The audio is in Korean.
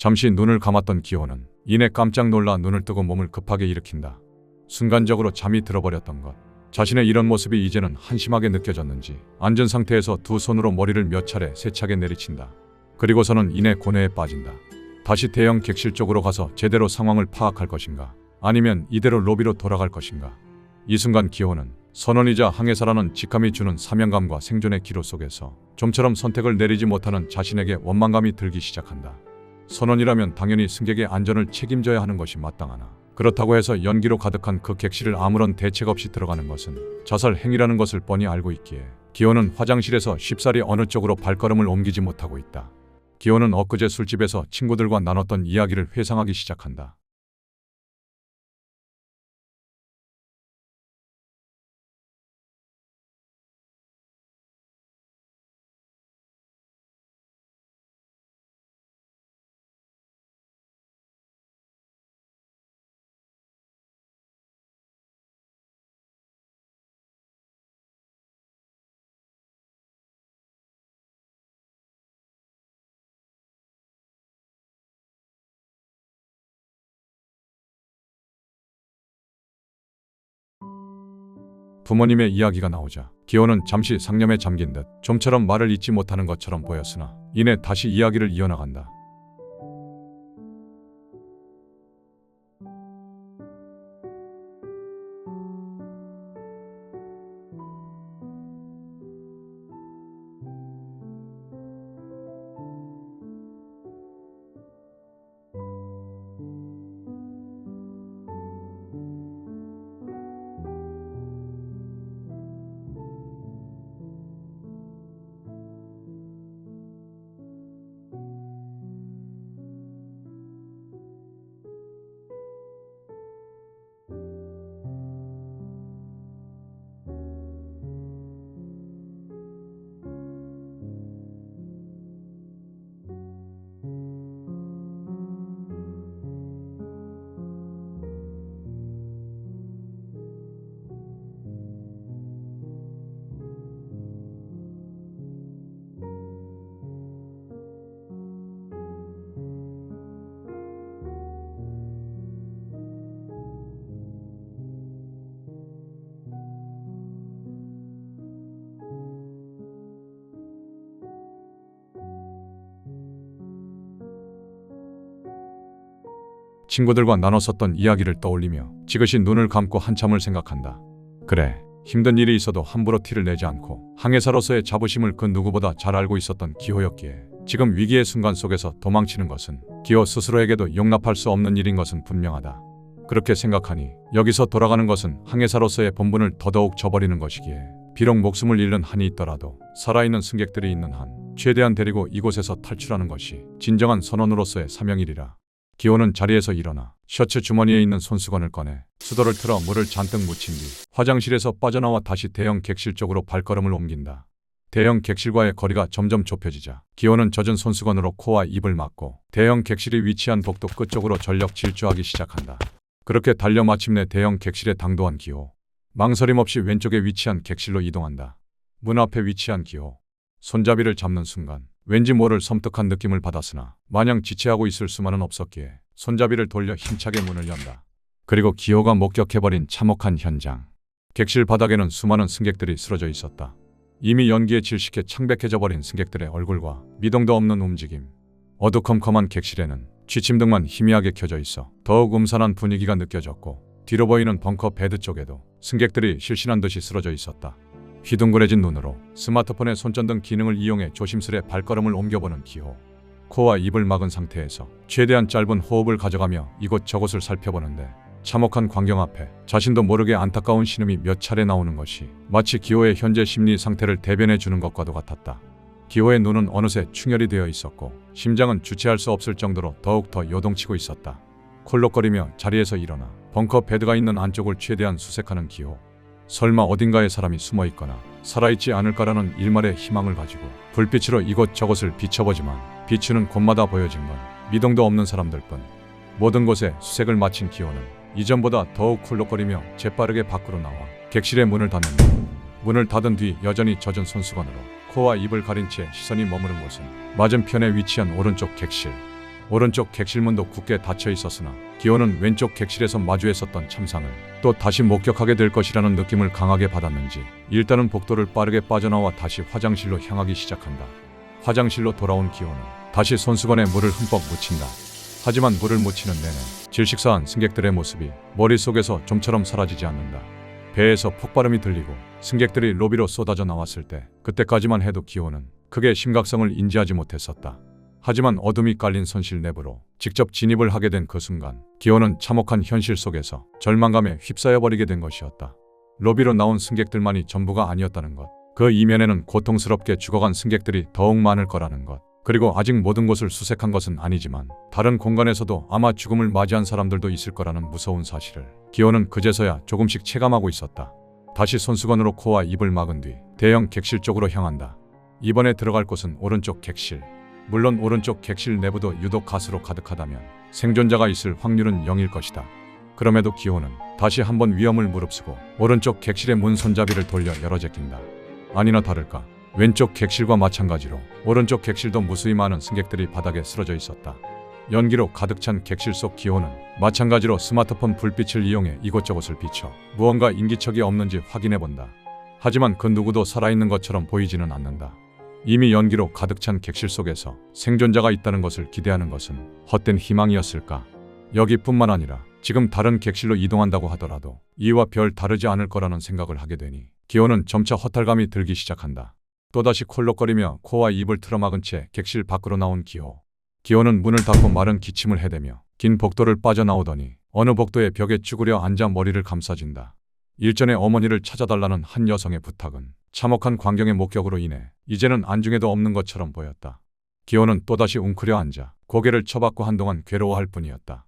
잠시 눈을 감았던 기호는 이내 깜짝 놀라 눈을 뜨고 몸을 급하게 일으킨다. 순간적으로 잠이 들어버렸던 것. 자신의 이런 모습이 이제는 한심하게 느껴졌는지 앉은 상태에서 두 손으로 머리를 몇 차례 세차게 내리친다. 그리고서는 이내 고뇌에 빠진다. 다시 대형 객실 쪽으로 가서 제대로 상황을 파악할 것인가, 아니면 이대로 로비로 돌아갈 것인가. 이 순간 기호는 선원이자 항해사라는 직함이 주는 사명감과 생존의 기로 속에서 좀처럼 선택을 내리지 못하는 자신에게 원망감이 들기 시작한다. 선원이라면 당연히 승객의 안전을 책임져야 하는 것이 마땅하나, 그렇다고 해서 연기로 가득한 그 객실을 아무런 대책 없이 들어가는 것은 자살 행위라는 것을 뻔히 알고 있기에 기호는 화장실에서 쉽사리 어느 쪽으로 발걸음을 옮기지 못하고 있다. 기호는 엊그제 술집에서 친구들과 나눴던 이야기를 회상하기 시작한다. 부모님의 이야기가 나오자 기호는 잠시 상념에 잠긴 듯 좀처럼 말을 잇지 못하는 것처럼 보였으나 이내 다시 이야기를 이어나간다. 친구들과 나눴었던 이야기를 떠올리며 지그시 눈을 감고 한참을 생각한다. 그래, 힘든 일이 있어도 함부로 티를 내지 않고 항해사로서의 자부심을 그 누구보다 잘 알고 있었던 기호였기에 지금 위기의 순간 속에서 도망치는 것은 기호 스스로에게도 용납할 수 없는 일인 것은 분명하다. 그렇게 생각하니 여기서 돌아가는 것은 항해사로서의 본분을 더더욱 저버리는 것이기에 비록 목숨을 잃는 한이 있더라도 살아있는 승객들이 있는 한 최대한 데리고 이곳에서 탈출하는 것이 진정한 선원으로서의 사명이리라. 기호는 자리에서 일어나 셔츠 주머니에 있는 손수건을 꺼내 수도를 틀어 물을 잔뜩 묻힌 뒤 화장실에서 빠져나와 다시 대형 객실 쪽으로 발걸음을 옮긴다. 대형 객실과의 거리가 점점 좁혀지자 기호는 젖은 손수건으로 코와 입을 막고 대형 객실이 위치한 복도 끝쪽으로 전력 질주하기 시작한다. 그렇게 달려 마침내 대형 객실에 당도한 기호. 망설임 없이 왼쪽에 위치한 객실로 이동한다. 문 앞에 위치한 기호. 손잡이를 잡는 순간 왠지 모를 섬뜩한 느낌을 받았으나 마냥 지체하고 있을 수만은 없었기에 손잡이를 돌려 힘차게 문을 연다. 그리고 기호가 목격해버린 참혹한 현장. 객실 바닥에는 수많은 승객들이 쓰러져 있었다. 이미 연기에 질식해 창백해져 버린 승객들의 얼굴과 미동도 없는 움직임. 어두컴컴한 객실에는 취침등만 희미하게 켜져 있어 더욱 음산한 분위기가 느껴졌고 뒤로 보이는 벙커 베드 쪽에도 승객들이 실신한 듯이 쓰러져 있었다. 휘둥그레진 눈으로 스마트폰의 손전등 기능을 이용해 조심스레 발걸음을 옮겨보는 기호. 코와 입을 막은 상태에서 최대한 짧은 호흡을 가져가며 이곳저곳을 살펴보는데 참혹한 광경 앞에 자신도 모르게 안타까운 신음이 몇 차례 나오는 것이 마치 기호의 현재 심리 상태를 대변해 주는 것과도 같았다. 기호의 눈은 어느새 충혈이 되어 있었고 심장은 주체할 수 없을 정도로 더욱더 요동치고 있었다. 콜록거리며 자리에서 일어나 벙커 베드가 있는 안쪽을 최대한 수색하는 기호. 설마 어딘가에 사람이 숨어있거나 살아있지 않을까라는 일말의 희망을 가지고 불빛으로 이곳저곳을 비춰보지만 비추는 곳마다 보여진 건 미동도 없는 사람들뿐. 모든 곳에 수색을 마친 기호는 이전보다 더욱 콜록거리며 재빠르게 밖으로 나와 객실의 문을 닫는다. 문을 닫은 뒤 여전히 젖은 손수건으로 코와 입을 가린 채 시선이 머무른 곳은 맞은편에 위치한 오른쪽 객실. 오른쪽 객실문도 굳게 닫혀 있었으나 기호는 왼쪽 객실에서 마주했었던 참상을 또 다시 목격하게 될 것이라는 느낌을 강하게 받았는지 일단은 복도를 빠르게 빠져나와 다시 화장실로 향하기 시작한다. 화장실로 돌아온 기호는 다시 손수건에 물을 흠뻑 묻힌다. 하지만 물을 묻히는 내내 질식사한 승객들의 모습이 머릿속에서 좀처럼 사라지지 않는다. 배에서 폭발음이 들리고 승객들이 로비로 쏟아져 나왔을 때 그때까지만 해도 기호는 크게 심각성을 인지하지 못했었다. 하지만 어둠이 깔린 선실 내부로 직접 진입을 하게 된 그 순간 기호는 참혹한 현실 속에서 절망감에 휩싸여 버리게 된 것이었다. 로비로 나온 승객들만이 전부가 아니었다는 것, 그 이면에는 고통스럽게 죽어간 승객들이 더욱 많을 거라는 것, 그리고 아직 모든 곳을 수색한 것은 아니지만 다른 공간에서도 아마 죽음을 맞이한 사람들도 있을 거라는 무서운 사실을 기호는 그제서야 조금씩 체감하고 있었다. 다시 손수건으로 코와 입을 막은 뒤 대형 객실 쪽으로 향한다. 이번에 들어갈 곳은 오른쪽 객실. 물론 오른쪽 객실 내부도 유독 가스로 가득하다면 생존자가 있을 확률은 0일 것이다. 그럼에도 기호는 다시 한번 위험을 무릅쓰고 오른쪽 객실의 문 손잡이를 돌려 열어 제낀다. 아니나 다를까 왼쪽 객실과 마찬가지로 오른쪽 객실도 무수히 많은 승객들이 바닥에 쓰러져 있었다. 연기로 가득 찬 객실 속 기호는 마찬가지로 스마트폰 불빛을 이용해 이곳저곳을 비춰 무언가 인기척이 없는지 확인해 본다. 하지만 그 누구도 살아있는 것처럼 보이지는 않는다. 이미 연기로 가득 찬 객실 속에서 생존자가 있다는 것을 기대하는 것은 헛된 희망이었을까? 여기뿐만 아니라 지금 다른 객실로 이동한다고 하더라도 이와 별 다르지 않을 거라는 생각을 하게 되니 기호는 점차 허탈감이 들기 시작한다. 또다시 콜록거리며 코와 입을 틀어막은 채 객실 밖으로 나온 기호. 기호는 문을 닫고 마른 기침을 해대며 긴 복도를 빠져나오더니 어느 복도의 벽에 쭈그려 앉아 머리를 감싸진다. 일전에 어머니를 찾아달라는 한 여성의 부탁은 참혹한 광경의 목격으로 인해 이제는 안중에도 없는 것처럼 보였다. 기호는 또다시 웅크려 앉아 고개를 쳐박고 한동안 괴로워할 뿐이었다.